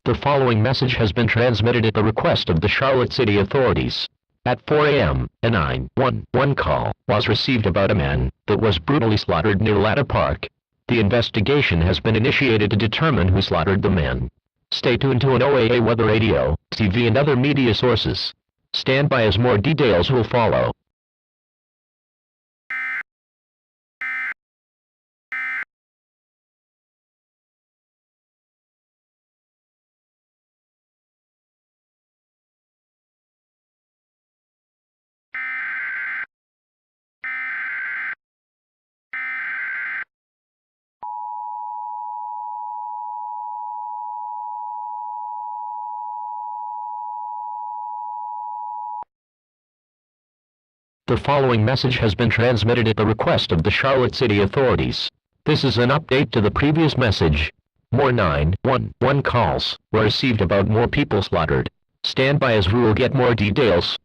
The following message has been transmitted at the request of the Charlotte City authorities. At 4 a.m., a 911 call was received about a man that was brutally slaughtered near Latta Park. The investigation has been initiated to determine who slaughtered the man. Stay tuned to an OAA weather radio, TV and other media sources. Stand by as more details will follow. The following message has been transmitted at the request of the Charlotte City authorities. This is an update to the previous message. More 911 calls were received about more people slaughtered. Stand by as we will get more details.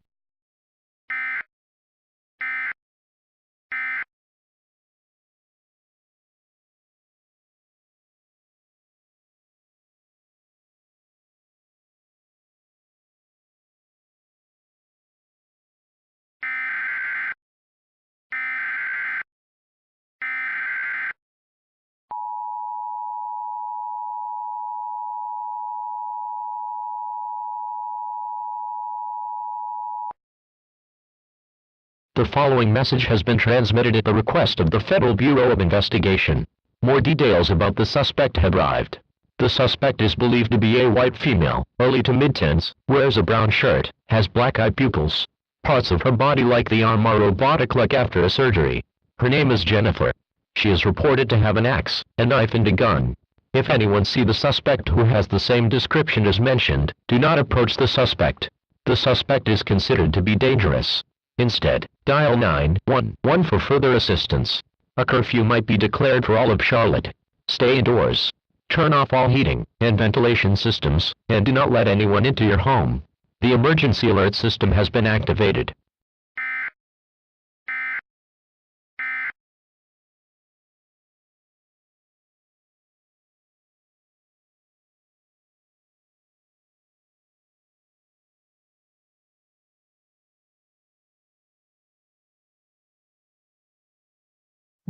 The following message has been transmitted at the request of the Federal Bureau of Investigation. More details about the suspect have arrived. The suspect is believed to be a white female, early to mid-teens, wears a brown shirt, has black-eye pupils. Parts of her body like the arm are robotic like after a surgery. Her name is Jennifer. She is reported to have an axe, a knife and a gun. If anyone see the suspect who has the same description as mentioned, do not approach the suspect. The suspect is considered to be dangerous. Instead, dial 911 for further assistance. A curfew might be declared for all of Charlotte. Stay indoors. Turn off all heating and ventilation systems, and do not let anyone into your home. The emergency alert system has been activated.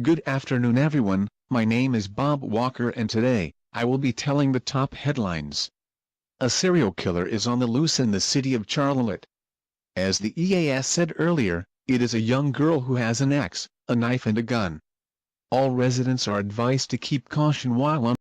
Good afternoon everyone, my name is Bob Walker and today, I will be telling the top headlines. A serial killer is on the loose in the city of Charlotte. As the EAS said earlier, it is a young girl who has an axe, a knife and a gun. All residents are advised to keep caution while on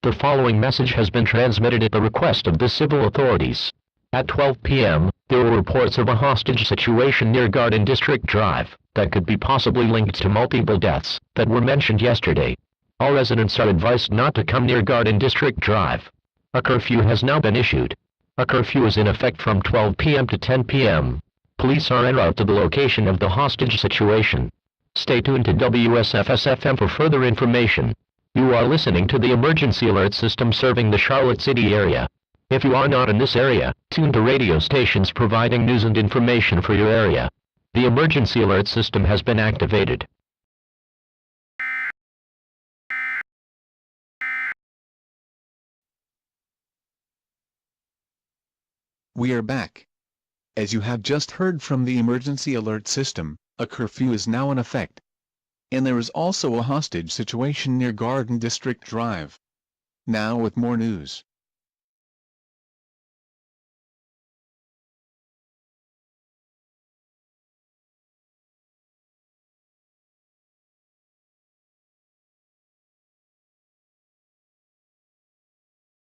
The following message has been transmitted at the request of the civil authorities. At 12 p.m., there were reports of a hostage situation near Garden District Drive that could be possibly linked to multiple deaths that were mentioned yesterday. All residents are advised not to come near Garden District Drive. A curfew has now been issued. A curfew is in effect from 12 p.m. to 10 p.m. Police are en route to the location of the hostage situation. Stay tuned to WSFS-FM for further information. You are listening to the emergency alert system serving the Charlotte City area. If you are not in this area, tune to radio stations providing news and information for your area. The emergency alert system has been activated. We are back. As you have just heard from the emergency alert system, a curfew is now in effect. And there is also a hostage situation near Garden District Drive. Now with more news.